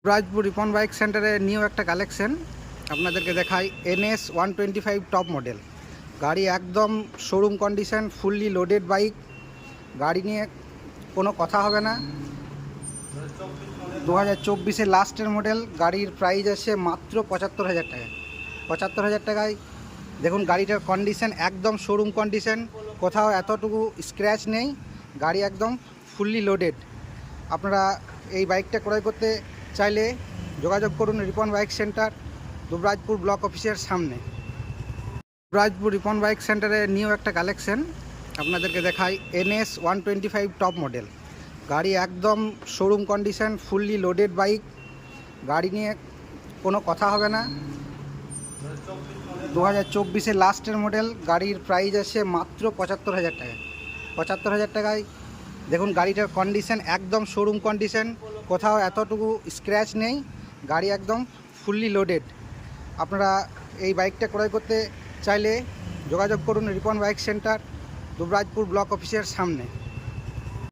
Rajpur Ripon bike সেন্টারে new একটা collection আপনাদেরকে দেখাই। NS 125 টপ মডেল গাড়ি, একদম showroom condition, fully loaded bike. গাড়ি নিয়ে কোনো কথা হবে না। 2024-এর লাস্টের মডেল। গাড়ির প্রাইস আছে মাত্র 75,000 টাকা। 75,000 টাকায় দেখুন গাড়িটার কন্ডিশন, একদম শোরুম কন্ডিশন, কোথাও এতটুকু স্ক্র্যাচ নেই। গাড়ি একদম ফুললি লোডেড। আপনারা এই বাইকটা ক্রয় করতে চাইলে যোগাযোগ করুন Ripon bike centre, Dubrajpur block অফিসের সামনে। দুবরাজপুর রিপন বাইক সেন্টারে নিউ একটা কালেকশন আপনাদেরকে দেখাই। NS 125 টপ মডেল গাড়ি, একদম showroom condition, fully loaded bike. গাড়ি নিয়ে কোনো কথা হবে না। 2024-এর লাস্টের মডেল। গাড়ির প্রাইস আছে মাত্র 75,000 টাকা। 75,000 টাকায় দেখুন গাড়িটার কন্ডিশন, একদম শোরুম কন্ডিশন, কোথাও এতটুকু স্ক্র্যাচ নেই। গাড়ি একদম ফুললি লোডেড। আপনারা এই বাইকটা ক্রয় করতে চাইলে যোগাযোগ করুন Ripon bike centre, Dubrajpur block অফিসের সামনে।